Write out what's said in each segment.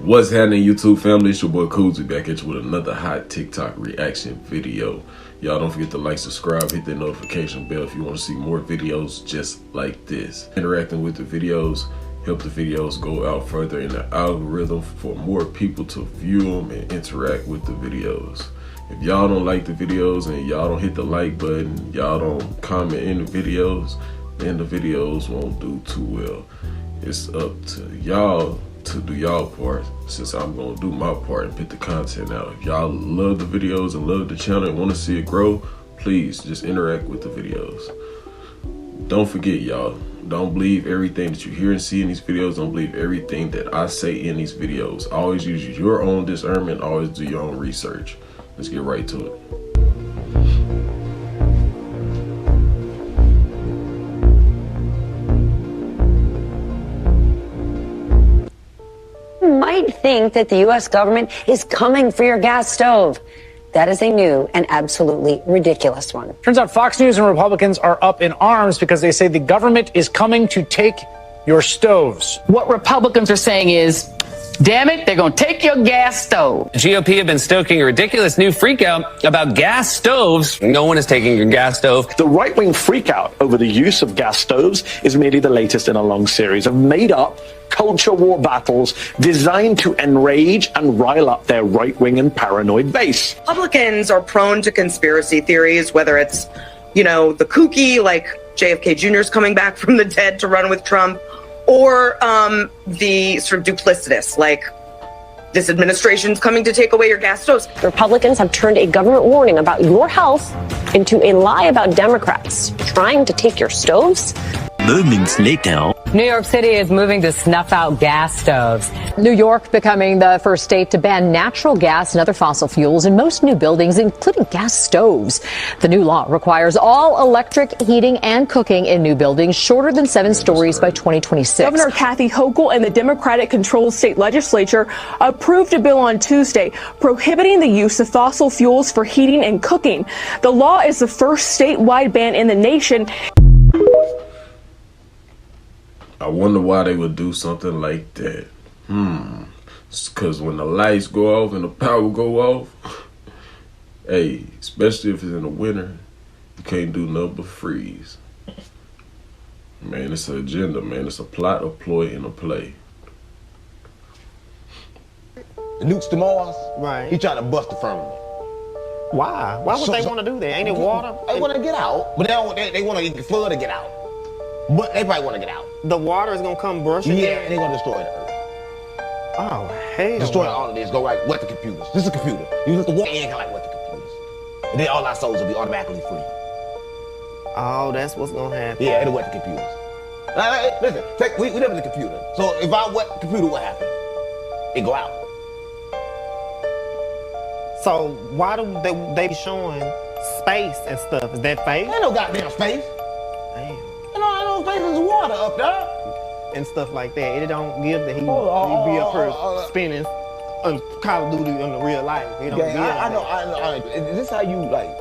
What's happening, YouTube family? It's your boy Koozie back at you with another hot TikTok reaction video. Y'all don't forget to like, subscribe, hit that notification bell if you want to see more videos just like this. Interacting with the videos help the videos go out further in the algorithm for more people to view them and interact with the videos. If y'all don't like the videos and y'all don't hit the like button, y'all don't comment in the videos, then the videos won't do too well. It's up to y'all to do y'all part, since I'm gonna do my part and put the content out. If y'all love the videos and love the channel and want to see it grow, please just interact with the videos. Don't forget, y'all, don't believe everything that you hear and see in these videos. Don't believe everything that I say in these videos. Always use your own discernment. Always do your own research. Let's get right to it. Might think that the U.S. government is coming for your gas stove. That is a new and absolutely ridiculous one. Turns out Fox News and Republicans are up in arms because they say the government is coming to take your stoves. What Republicans are saying is, damn it, they're going to take your gas stove. The GOP have been stoking a ridiculous new freakout about gas stoves. No one is taking your gas stove. The right-wing freakout over the use of gas stoves is merely the latest in a long series of made-up culture war battles designed to enrage and rile up their right-wing and paranoid base. Republicans are prone to conspiracy theories, whether it's, the kooky, like JFK Jr. is coming back from the dead to run with Trump, or the sort of duplicitous, like this administration's coming to take away your gas stoves. Republicans have turned a government warning about your health into a lie about Democrats trying to take your stoves. Moments later. New York City is moving to snuff out gas stoves. New York becoming the first state to ban natural gas and other fossil fuels in most new buildings, including gas stoves. The new law requires all electric heating and cooking in new buildings shorter than 7 stories by 2026. Governor Kathy Hochul and the Democratic-controlled state legislature approved a bill on Tuesday prohibiting the use of fossil fuels for heating and cooking. The law is the first statewide ban in the nation. I wonder why they would do something like that. Because when the lights go off and the power go off, hey, especially if it's in the winter, you can't do nothing but freeze. Man, it's an agenda, man. It's a plot, a ploy, and a play. The nukes to Mars, right? He tried to bust the firmament. Why? Why would they want to do that? Ain't it water? They want to get out, but they want to flood to get out. But they probably want to get out. The water is going to come brushing. Yeah, and they're going to destroy the earth. Oh, hell. Destroy all of this. Go like wet the computers. This is a computer. You let the water in, like wet the computers. And then all our souls will be automatically free. Oh, that's what's going to happen. Yeah, it'll wet the computers. Listen, we live in the computer. So if I wet the computer, what happens? It go out. So why do they be showing space and stuff? Is that fake? Ain't no goddamn space. Damn. No space is water up there. And stuff like that. It don't give that he be up here spinning on Call of Duty in the real life. It don't give I know. Is this how you like?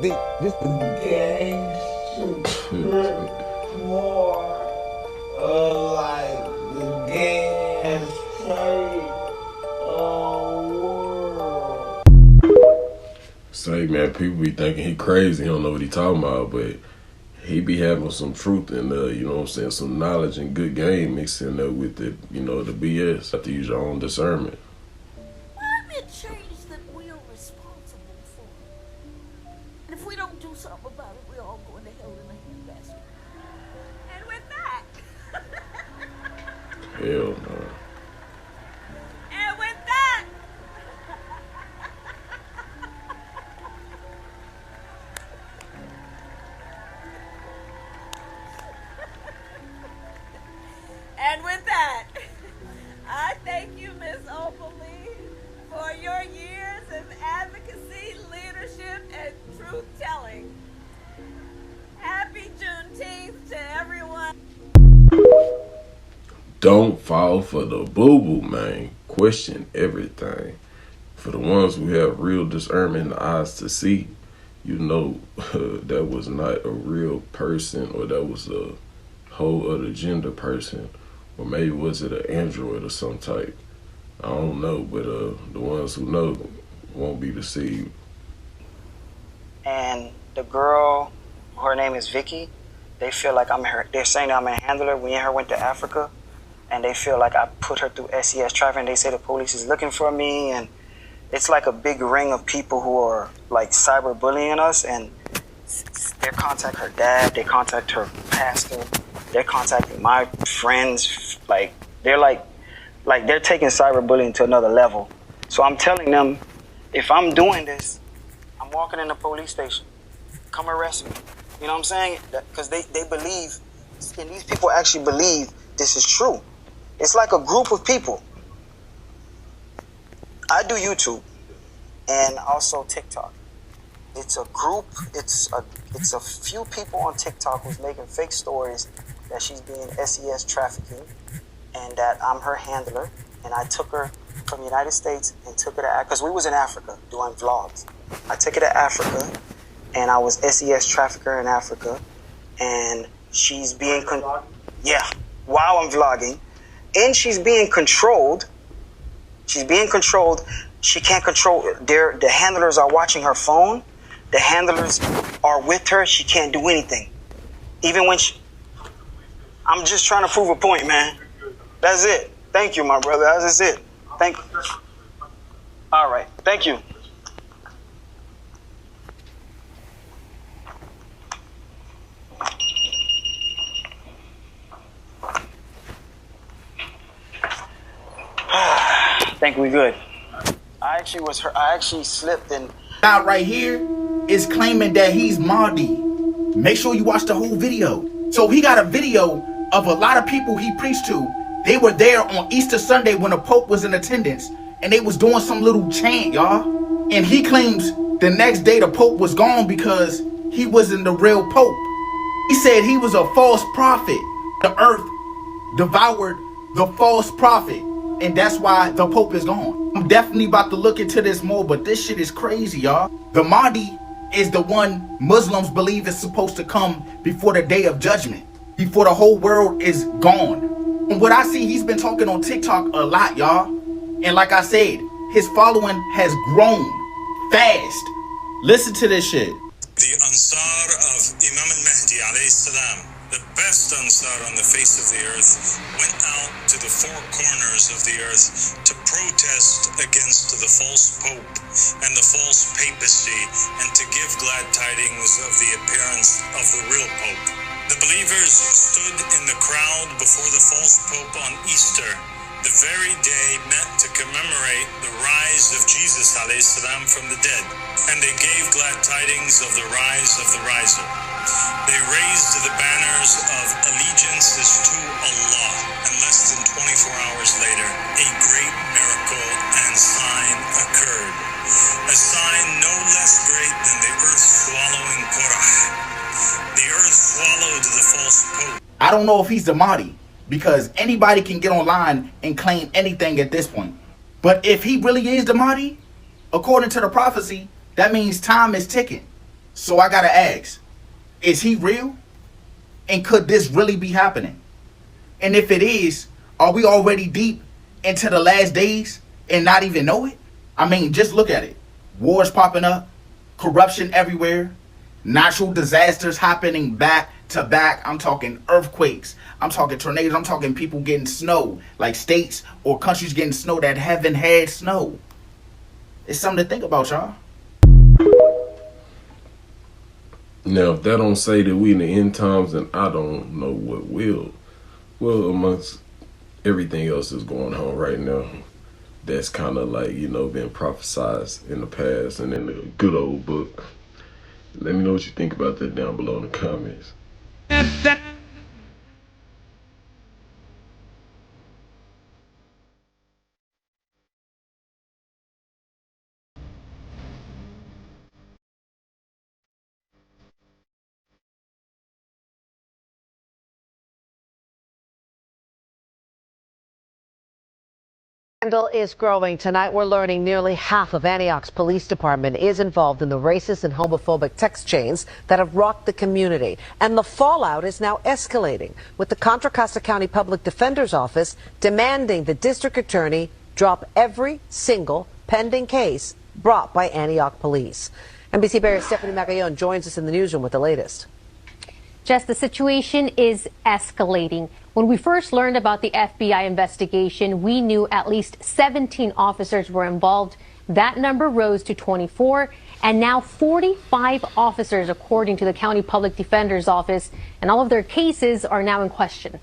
This the gas more like the gas world. Say, man, people be thinking he crazy. He don't know what he talking about, but he be having some truth in there, you know what I'm saying, some knowledge and good game mixed in there with the, the BS. You have to use your own discernment. Climate change that we are responsible for. And if we don't do something about it, we're all going to hell in a handbasket. And with that... Hell no. And with that... And with that, I thank you, Ms. Opalee, for your years of advocacy, leadership, and truth-telling. Happy Juneteenth to everyone. Don't fall for the boo-boo, man. Question everything. For the ones who have real discernment and eyes to see, that was not a real person, or that was a whole other gender person. Or maybe was it an android or some type. I don't know, but the ones who know won't be deceived. And the girl, her name is Vicky, they feel like I'm her, they're saying I'm a handler. Me and her went to Africa, and they feel like I put her through SES trafficking. They say the police is looking for me, and it's like a big ring of people who are like cyberbullying us, and they contact her dad, they contact her pastor, they're contacting my friends, like they're taking cyberbullying to another level. So I'm telling them, if I'm doing this, I'm walking in the police station, come arrest me. You know what I'm saying? Because they believe, and these people actually believe this is true. It's like a group of people. I do YouTube and also TikTok. It's a group, it's a few people on TikTok who's making fake stories that she's being SES trafficking and that I'm her handler, and I took her from the United States and took her to Africa, because we was in Africa doing vlogs. I took her to Africa, and I was SES trafficker in Africa, and she's being, while I'm vlogging, and she's being controlled. She's being controlled. She can't control, the handlers are watching her phone. The handlers are with her. She can't do anything. Even when I'm just trying to prove a point, man. That's it. Thank you, my brother. That's just it. Thank you. All right. Thank you. I think we good. I actually slipped and out right here is claiming that he's Mahdi. Make sure you watch the whole video. So he got a video of a lot of people he preached to. They were there on Easter Sunday when the Pope was in attendance, and they was doing some little chant, y'all. And he claims the next day the Pope was gone because he wasn't the real Pope. He said he was a false prophet. The earth devoured the false prophet, and that's why the Pope is gone. I'm definitely about to look into this more, but this shit is crazy, y'all. The Mahdi is the one Muslims believe is supposed to come before the day of judgment, before the whole world is gone. And what I see, he's been talking on TikTok a lot, y'all. And like I said, his following has grown fast. Listen to this shit. The Ansar of Imam al-Mahdi alayhi salam, the best Ansar on the face of the earth, went out to the four corners of the earth to protest against the false Pope and the false papacy, and to give glad tidings of the appearance of the real Pope. The believers stood in the crowd before the false Pope on Easter, the very day meant to commemorate the rise of Jesus alayhi salam from the dead, and they gave glad tidings of the rise of the riser. They raised the banners of allegiances to Allah, and less than 24 hours later, a great miracle and sign occurred. A sign no less great than the earth swallowing Korah. The earth swallowed the false Pope. I don't know if he's the Mahdi, because anybody can get online and claim anything at this point. But if he really is the Mahdi, according to the prophecy, that means time is ticking. So I gotta ask, is he real? And could this really be happening? And if it is, are we already deep into the last days and not even know it? I mean, just look at it. Wars popping up, corruption everywhere, natural disasters happening back to back. I'm talking earthquakes, I'm talking tornadoes, I'm talking people getting snow, like states or countries getting snow that haven't had snow. It's something to think about, y'all. Now, if that don't say that we in the end times, then I don't know what will. Well, amongst everything else that's going on right now, that's kind of like, you know, been prophesized in the past and in the good old book. Let me know what you think about that down below in the comments. Scandal is growing. Tonight we're learning nearly half of Antioch's police department is involved in the racist and homophobic text chains that have rocked the community. And the fallout is now escalating, with the Contra Costa County Public Defender's Office demanding the district attorney drop every single pending case brought by Antioch police. NBC Bear's Stephanie Magallon joins us in the newsroom with the latest. Jess, the situation is escalating. When we first learned about the FBI investigation, we knew at least 17 officers were involved. That number rose to 24, and now 45 officers, according to the County Public Defender's Office, and all of their cases are now in question.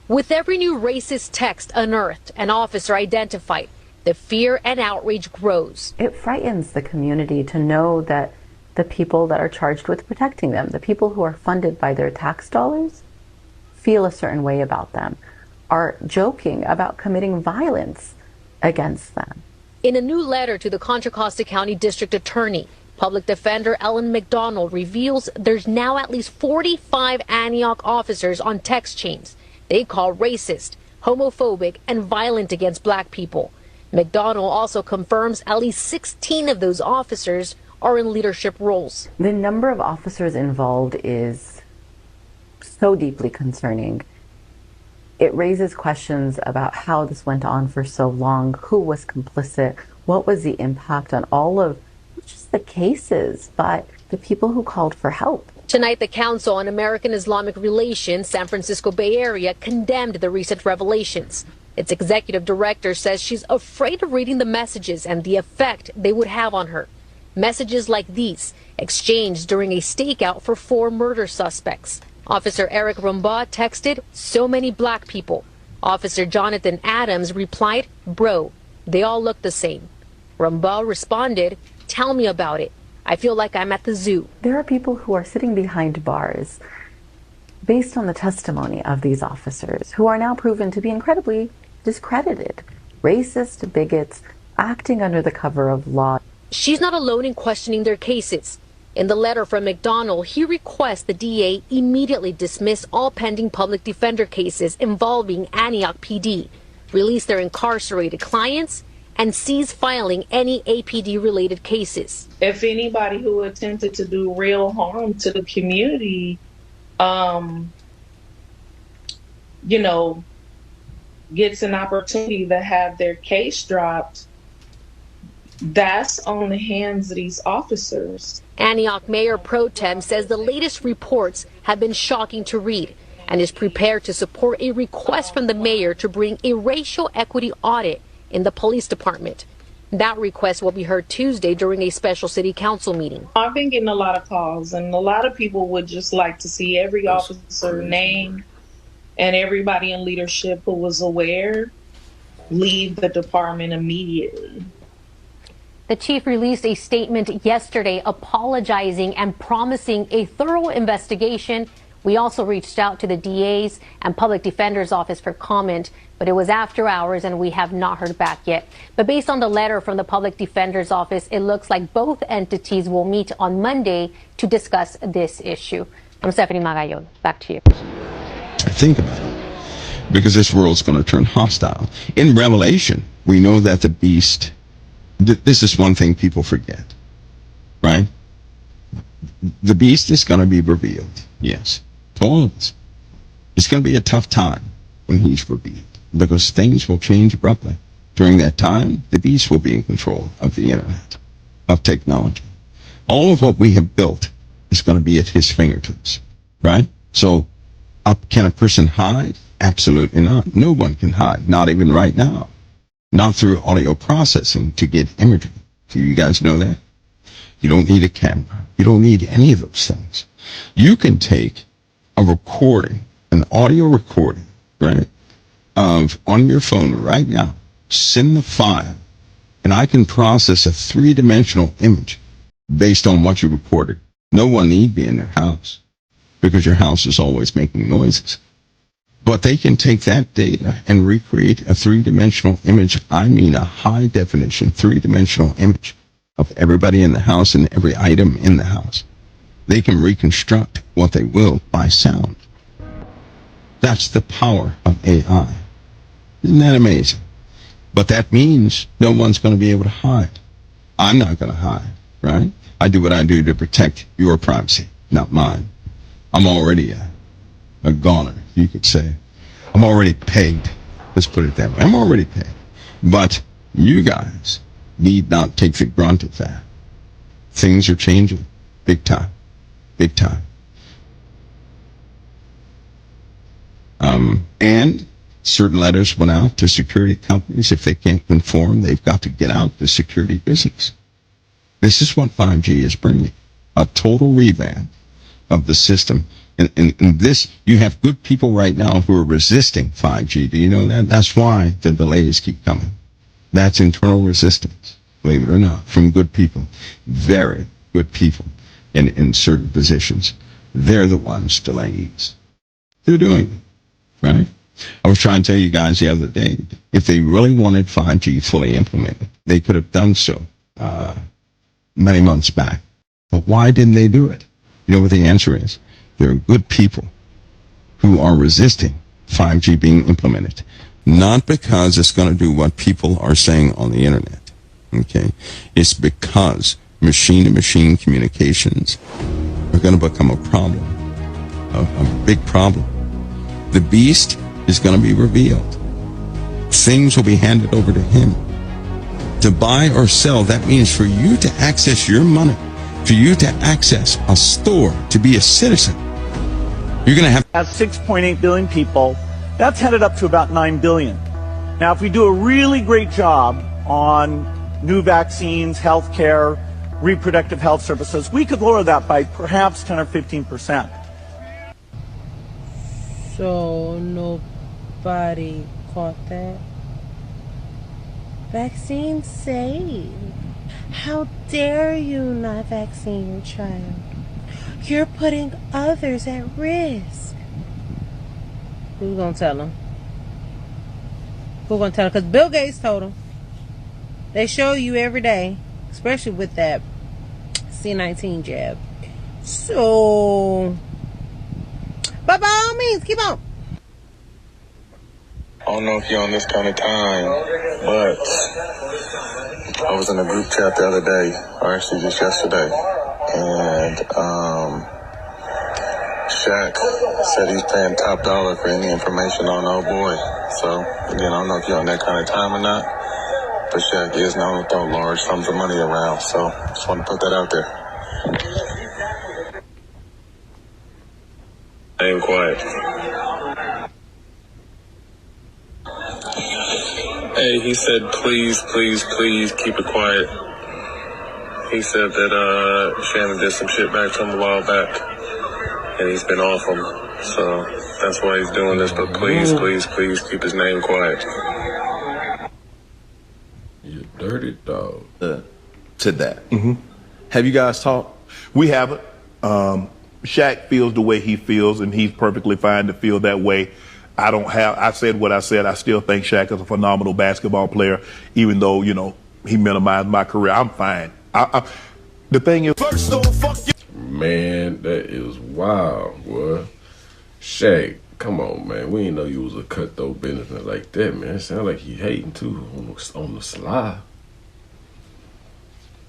With every new racist text unearthed, an officer identified, the fear and outrage grows. It frightens the community to know that the people that are charged with protecting them, the people who are funded by their tax dollars, feel a certain way about them, are joking about committing violence against them. In a new letter to the Contra Costa County District Attorney, Public Defender Ellen McDonald reveals there's now at least 45 Antioch officers on text chains they call racist, homophobic, and violent against black people. McDonald also confirms at least 16 of those officers are in leadership roles. The number of officers involved is so deeply concerning. It raises questions about how this went on for so long, who was complicit, what was the impact on all of not just the cases, but the people who called for help. Tonight, the Council on American Islamic Relations, San Francisco Bay Area, condemned the recent revelations. Its executive director says she's afraid of reading the messages and the effect they would have on her. Messages like these, exchanged during a stakeout for 4 murder suspects. Officer Eric Rumbaugh texted, "So many black people." Officer Jonathan Adams replied, "Bro, they all look the same." Rumbaugh responded, "Tell me about it. I feel like I'm at the zoo." There are people who are sitting behind bars based on the testimony of these officers who are now proven to be incredibly discredited. Racist bigots acting under the cover of law. She's not alone in questioning their cases. In the letter from McDonald, he requests the DA immediately dismiss all pending public defender cases involving Antioch PD, release their incarcerated clients, and cease filing any APD-related cases. If anybody who attempted to do real harm to the community, gets an opportunity to have their case dropped, that's on the hands of these officers. Antioch Mayor Pro Tem says the latest reports have been shocking to read and is prepared to support a request from the mayor to bring a racial equity audit in the police department. That request will be heard Tuesday during a special city council meeting. I've been getting a lot of calls, and a lot of people would just like to see every officer named and everybody in leadership who was aware leave the department immediately. The chief released a statement yesterday apologizing and promising a thorough investigation. We also reached out to the DA's and Public Defender's Office for comment, but it was after hours and we have not heard back yet. But based on the letter from the Public Defender's Office, it looks like both entities will meet on Monday to discuss this issue. I'm Stephanie Magallon. Back to you. Think about it, because this world's going to turn hostile. In Revelation, we know that the beast, this is one thing people forget, right? The beast is going to be revealed, yes, to all of us. It's going to be a tough time when he's revealed, because things will change abruptly. During that time, the beast will be in control of the internet, of technology. All of what we have built is going to be at his fingertips, right? So, can a person hide? Absolutely not. No one can hide, not even right now. Not through audio processing to get imagery. Do you guys know that? You don't need a camera. You don't need any of those things. You can take a recording, an audio recording, right, on your phone right now, send the file, and I can process a 3-dimensional image based on what you recorded. No one need be in their house, because your house is always making noises. But they can take that data and recreate a 3-dimensional image. I mean a high-definition 3-dimensional image of everybody in the house and every item in the house. They can reconstruct what they will by sound. That's the power of AI. Isn't that amazing? But that means no one's going to be able to hide. I'm not going to hide, right? I do what I do to protect your privacy, not mine. I'm already a goner, you could say. I'm already pegged. Let's put it that way. I'm already pegged. But you guys need not take for granted that. Things are changing big time, big time. And certain letters went out to security companies. If they can't conform, they've got to get out the security business. This is what 5G is bringing, a total revamp of the system. And this, you have good people right now who are resisting 5G. Do you know that? That's why the delays keep coming. That's internal resistance, believe it or not, from good people, very good people in certain positions. They're the ones delaying this. They're doing it, right? I was trying to tell you guys the other day, if they really wanted 5G fully implemented, they could have done so many months back. But why didn't they do it? You know what the answer is? There are good people who are resisting 5G being implemented. Not because it's going to do what people are saying on the internet, okay? It's because machine-to-machine communications are going to become a problem, a big problem. The beast is going to be revealed. Things will be handed over to him. To buy or sell, that means for you to access your money, for you to access a store, to be a citizen, you're going to have... As 6.8 billion people, that's headed up to about 9 billion. Now, if we do a really great job on new vaccines, healthcare, reproductive health services, we could lower that by perhaps 10 or 15%. So nobody caught that? Vaccine safe. How dare you not vaccine your child? You're putting others at risk. Who's gonna tell them? Who's gonna tell them? Because Bill Gates told them. They show you every day, especially with that C-19 jab. So, but by all means, keep on. I don't know if you're on this kind of time, but I was in a group chat the other day, or actually just yesterday, and Shaq said he's paying top dollar for any information on old boy. So, again, I don't know if you're on that kind of time or not, but Shaq is known to throw large sums of money around, so just want to put that out there. I am quiet. Hey, he said, please, please, please keep it quiet. He said that Shannon did some shit back to him a while back, and he's been off him. So that's why he's doing this. But please, please, please keep his name quiet. You dirty dog. To that. Have you guys talked? We haven't. Shaq feels the way he feels, and he's perfectly fine to feel that way. I said what I said. I still think Shaq is a phenomenal basketball player, even though, you know, he minimized my career. I'm fine. The thing is, man, that is wild, boy. Shaq, come on, man. We didn't know you was a cutthroat businessman like that, man. It sound like he hating too on the sly.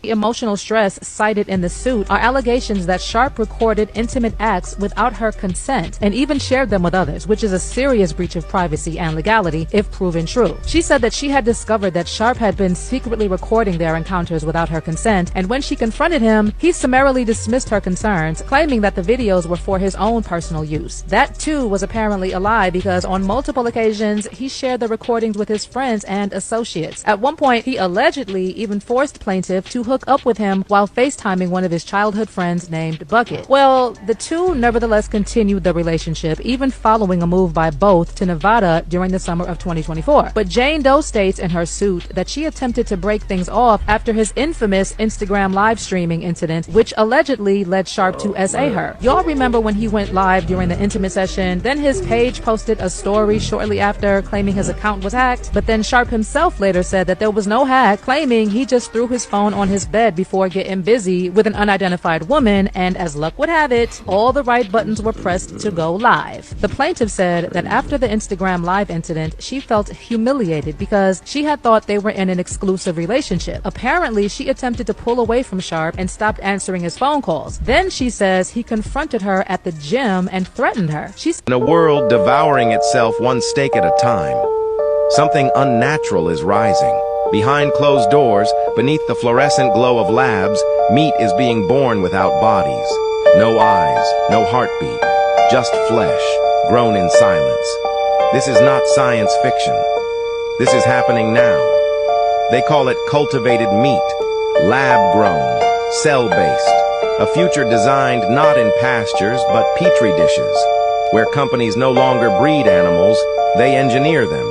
Emotional stress cited in the suit are allegations that Sharpe recorded intimate acts without her consent and even shared them with others, which is a serious breach of privacy and legality if proven true. She said that she had discovered that Sharpe had been secretly recording their encounters without her consent, and when she confronted him, he summarily dismissed her concerns, claiming that the videos were for his own personal use. That too was apparently a lie, because on multiple occasions he shared the recordings with his friends and associates. At one point, he allegedly even forced plaintiff to hook up with him while FaceTiming one of his childhood friends named Bucket. Well, the two nevertheless continued the relationship, even following a move by both to Nevada during the summer of 2024. But Jane Doe states in her suit that she attempted to break things off after his infamous Instagram live streaming incident, which allegedly led Sharpe to SA her. Y'all remember when he went live during the intimate session? Then his page posted a story shortly after claiming his account was hacked, but then Sharpe himself later said that there was no hack, claiming he just threw his phone on his bed before getting busy with an unidentified woman, and as luck would have it, all the right buttons were pressed to go live. The plaintiff said that after the Instagram live incident, she felt humiliated because she had thought they were in an exclusive relationship. Apparently, she attempted to pull away from Sharpe and stopped answering his phone calls. Then she says he confronted her at the gym and threatened her. In a world devouring itself one steak at a time, Something unnatural is rising. Behind closed doors, beneath the fluorescent glow of labs, meat is being born without bodies. No eyes, no heartbeat, just flesh, grown in silence. This is not science fiction. This is happening now. They call it cultivated meat, lab-grown, cell-based. A future designed not in pastures, but petri dishes, where companies no longer breed animals, they engineer them,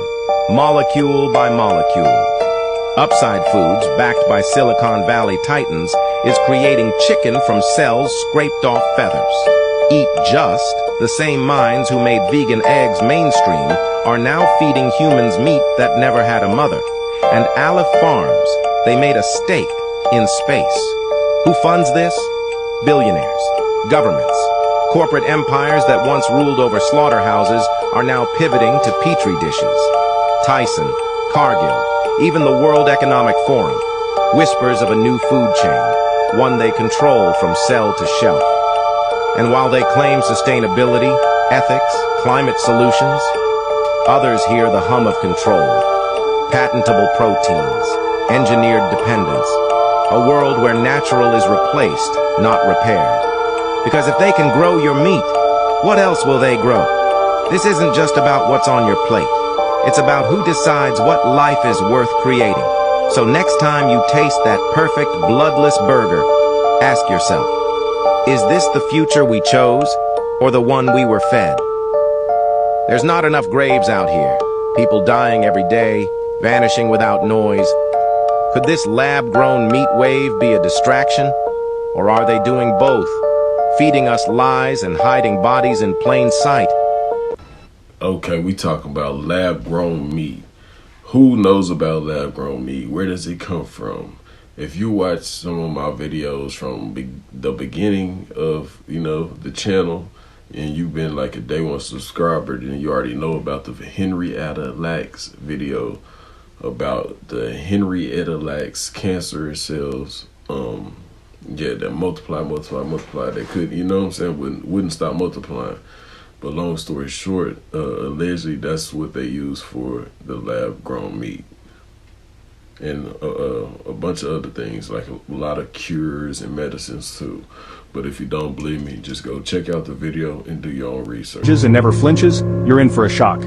molecule by molecule. Upside Foods, backed by Silicon Valley titans, is creating chicken from cells scraped off feathers. Eat Just, the same minds who made vegan eggs mainstream, are now feeding humans meat that never had a mother. And Aleph Farms, they made a stake in space. Who funds this? Billionaires, governments, corporate empires that once ruled over slaughterhouses are now pivoting to petri dishes. Tyson, Cargill, even the World Economic Forum, whispers of a new food chain, one they control from cell to shelf. And while they claim sustainability, ethics, climate solutions, others hear the hum of control, patentable proteins, engineered dependence, a world where natural is replaced, not repaired. Because if they can grow your meat, what else will they grow? This isn't just about what's on your plate. It's about who decides what life is worth creating. So next time you taste that perfect, bloodless burger, ask yourself, is this the future we chose, or the one we were fed? There's not enough graves out here. People dying every day, vanishing without noise. Could this lab-grown meat wave be a distraction? Or are they doing both, feeding us lies and hiding bodies in plain sight? Okay, we talking about lab-grown meat. Who knows about lab-grown meat? Where does it come from? If you watch some of my videos from the beginning of, the channel, and you've been like a day one subscriber, then you already know about the Henrietta Lacks video about the Henrietta Lacks cancer cells. That multiply. They could, wouldn't stop multiplying. But long story short, allegedly that's what they use for the lab-grown meat. And a bunch of other things, like a lot of cures and medicines too. But if you don't believe me, just go check out the video and do your own research. And never flinches, you're in for a shock.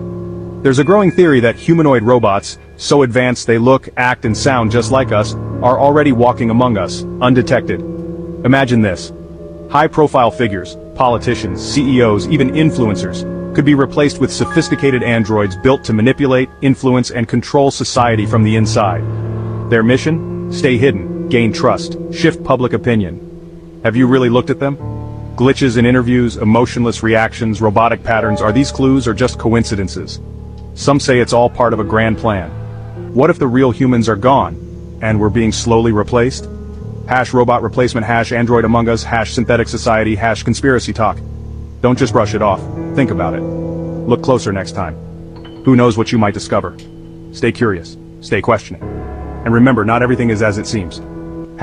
There's a growing theory that humanoid robots, so advanced they look, act, and sound just like us, are already walking among us, undetected. Imagine this. High-profile figures, politicians, CEOs, even influencers, could be replaced with sophisticated androids built to manipulate, influence, and control society from the inside. Their mission? Stay hidden, gain trust, shift public opinion. Have you really looked at them? Glitches in interviews, emotionless reactions, robotic patterns, are these clues or just coincidences? Some say it's all part of a grand plan. What if the real humans are gone, and we're being slowly replaced? #robot replacement, #android among us, #synthetic society, #conspiracy talk. Don't just brush it off. Think about it. Look closer next time. Who knows what you might discover? Stay curious. Stay questioning. And remember, not everything is as it seems.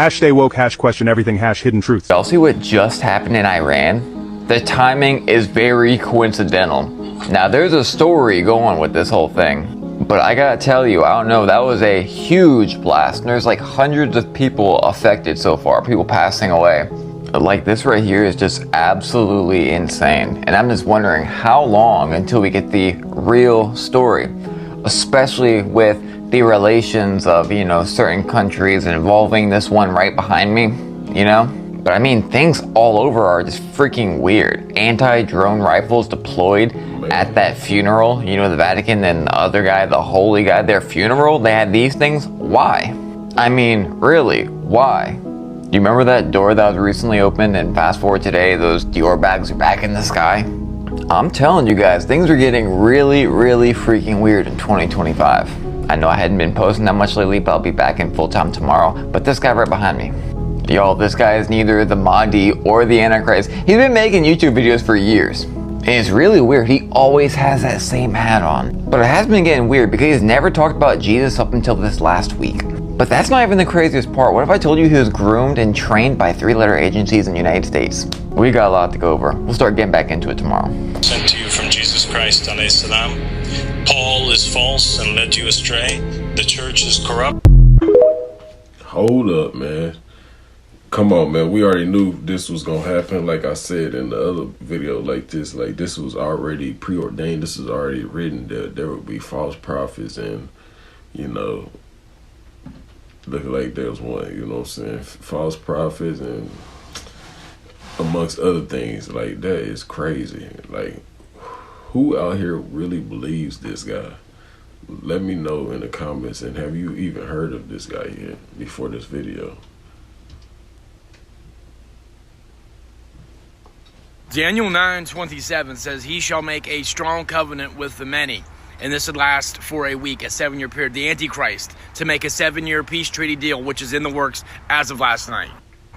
#stay woke, #question everything, #hidden truth. Y'all see what just happened in Iran? The timing is very coincidental. Now there's a story going with this whole thing. But I gotta tell you, I don't know, that was a huge blast. And there's like hundreds of people affected so far, people passing away. Like this right here is just absolutely insane. And I'm just wondering how long until we get the real story, especially with the relations of, certain countries involving this one right behind me, But I mean, things all over are just freaking weird. Anti-drone rifles deployed at that funeral, the Vatican and the other guy, the holy guy, their funeral, they had these things. Why? I mean, really, why? You remember that door that was recently opened, and fast forward today, those Dior bags are back in the sky? I'm telling you guys, things are getting really, really freaking weird in 2025. I know I hadn't been posting that much lately, but I'll be back in full time tomorrow. But this guy right behind me, y'all, this guy is neither the Mahdi or the Antichrist. He's been making YouTube videos for years. And it's really weird, he always has that same hat on. But it has been getting weird because he's never talked about Jesus up until this last week. But that's not even the craziest part. What if I told you he was groomed and trained by 3-letter agencies in the United States? We got a lot to go over. We'll start getting back into it tomorrow. Sent to you from Jesus Christ, alayhi salam. Paul is false and led you astray. The church is corrupt. Hold up, man. Come on, man. We already knew this was gonna happen. Like I said in the other video, like this was already preordained. This is already written. There would be false prophets, and you know, look like there's one. You know what I'm saying? False prophets, and amongst other things. Like that is crazy. Like, who out here really believes this guy? Let me know in the comments. And have you even heard of this guy yet before this video? Daniel 9:27 says, he shall make a strong covenant with the many, and this would last for a week, a 7-year period. The Antichrist to make a 7-year peace treaty deal, which is in the works as of last night.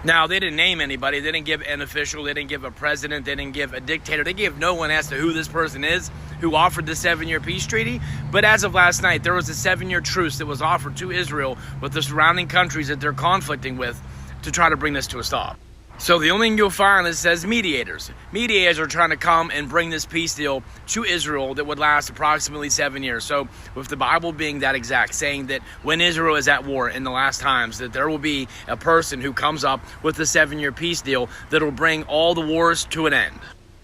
Now, they didn't name anybody. They didn't give an official. They didn't give a president. They didn't give a dictator. They gave no one as to who this person is who offered the 7-year peace treaty. But as of last night, there was a 7-year truce that was offered to Israel with the surrounding countries that they're conflicting with to try to bring this to a stop. So the only thing you'll find is it says mediators. Mediators are trying to come and bring this peace deal to Israel that would last approximately 7 years. So with the Bible being that exact, saying that when Israel is at war in the last times, that there will be a person who comes up with a 7-year peace deal that will bring all the wars to an end.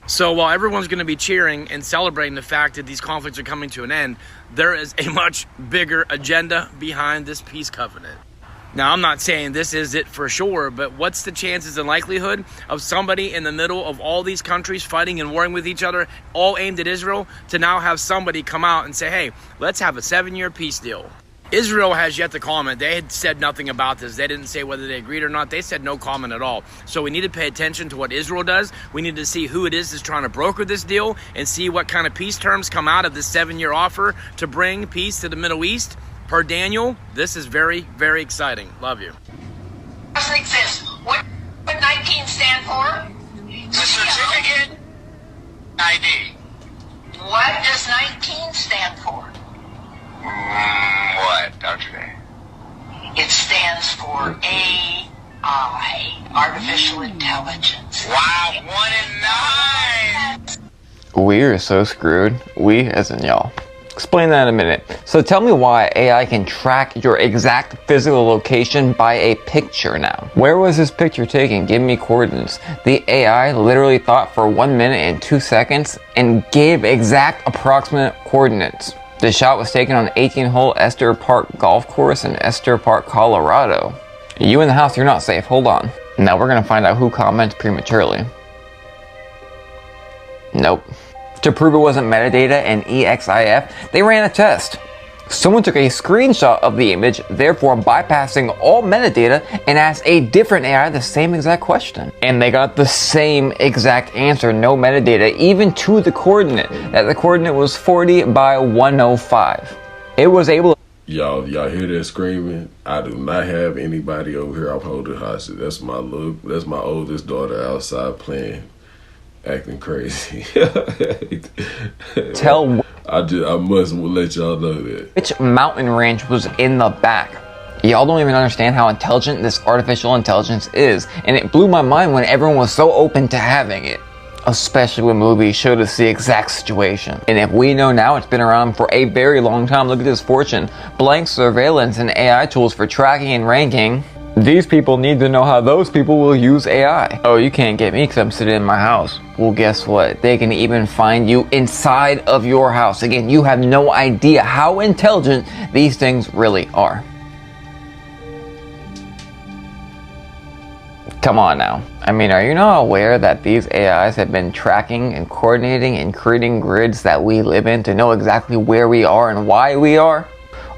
So while everyone's going to be cheering and celebrating the fact that these conflicts are coming to an end, there is a much bigger agenda behind this peace covenant. Now, I'm not saying this is it for sure, but what's the chances and likelihood of somebody in the middle of all these countries fighting and warring with each other, all aimed at Israel, to now have somebody come out and say, hey, let's have a 7-year peace deal? Israel has yet to comment. They had said nothing about this. They didn't say whether they agreed or not. They said no comment at all. So we need to pay attention to what Israel does. We need to see who it is that's trying to broker this deal and see what kind of peace terms come out of this 7-year offer to bring peace to the Middle East. Per Daniel, this is very, very exciting. Love you. Doesn't exist. What 19 stand for? The certificate ID. What does 19 stand for? What, Dr. Day? It stands for AI, Artificial Intelligence. Wow, 1 in 9! We are so screwed. We as in y'all. Explain that in a minute. So tell me why AI can track your exact physical location by a picture now. Where was this picture taken? Give me coordinates. The AI literally thought for 1 minute and 2 seconds and gave exact approximate coordinates. The shot was taken on 18-hole Esther Park Golf Course in Esther Park, Colorado. You in the house, you're not safe. Hold on. Now we're gonna find out who comments prematurely. Nope. To prove it wasn't metadata and EXIF, they ran a test. Someone took a screenshot of the image, therefore bypassing all metadata, and asked a different AI the same exact question. And they got the same exact answer, no metadata, even to the coordinate. That the coordinate was 40 by 105. It was able to... Y'all hear that screaming? I do not have anybody over here I'm holding hostage. That's my oldest daughter outside playing, acting crazy. I must let y'all know that. Which mountain range was in the back? Y'all don't even understand how intelligent this artificial intelligence is, and it blew my mind when everyone was so open to having it. Especially when movies showed us the exact situation. And if we know now, it's been around for a very long time. Look at this fortune. Blank surveillance and AI tools for tracking and ranking. These people need to know how those people will use AI. Oh, you can't get me because I'm sitting in my house. Well, guess what? They can even find you inside of your house. Again, you have no idea how intelligent these things really are. Come on now. I mean, are you not aware that these AIs have been tracking and coordinating and creating grids that we live in to know exactly where we are and why we are?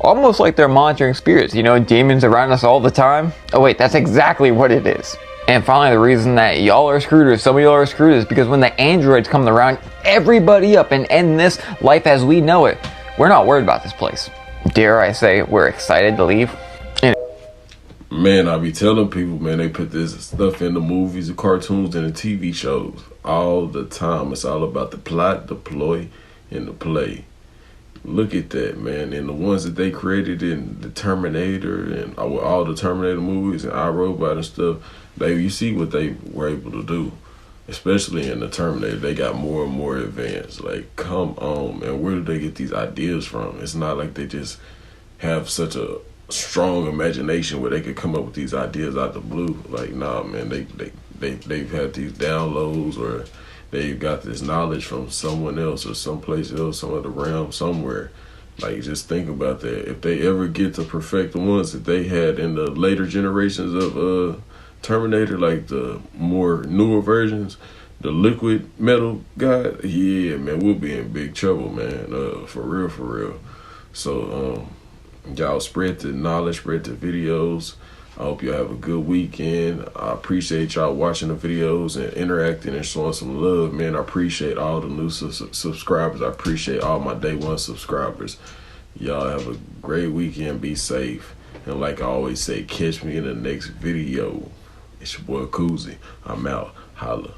Almost like they're monitoring spirits, you know, demons around us all the time. Oh wait, that's exactly what it is. And finally, the reason that y'all are screwed, or some of y'all are screwed, is because when the androids come to round everybody up and end this life as we know it, we're not worried about this place. Dare I say, we're excited to leave. Man, I be telling people, man, they put this stuff in the movies, the cartoons, and the TV shows all the time. It's all about the plot, the ploy, and the play. Look at that, man. And the ones that they created in the Terminator and all the Terminator movies and iRobot and stuff, you see what they were able to do. especially in the Terminator, they got more and more advanced. Like, come on, man, where do they get these ideas from? It's not like they just have such a strong imagination where they could come up with these ideas out the blue. Like, nah, man, they've had these downloads, or they've got this knowledge from someone else or someplace else, some other realm, somewhere. Like, just think about that. If they ever get to perfect the ones that they had in the later generations of Terminator, like the more newer versions, the liquid metal guy, yeah, man, we'll be in big trouble, man. For real, for real. So, y'all spread the knowledge, spread the videos. I hope y'all have a good weekend. I appreciate y'all watching the videos and interacting and showing some love, man. I appreciate all the new subscribers. I appreciate all my day one subscribers. Y'all have a great weekend. Be safe. And like I always say, catch me in the next video. It's your boy Koozie. I'm out. Holla.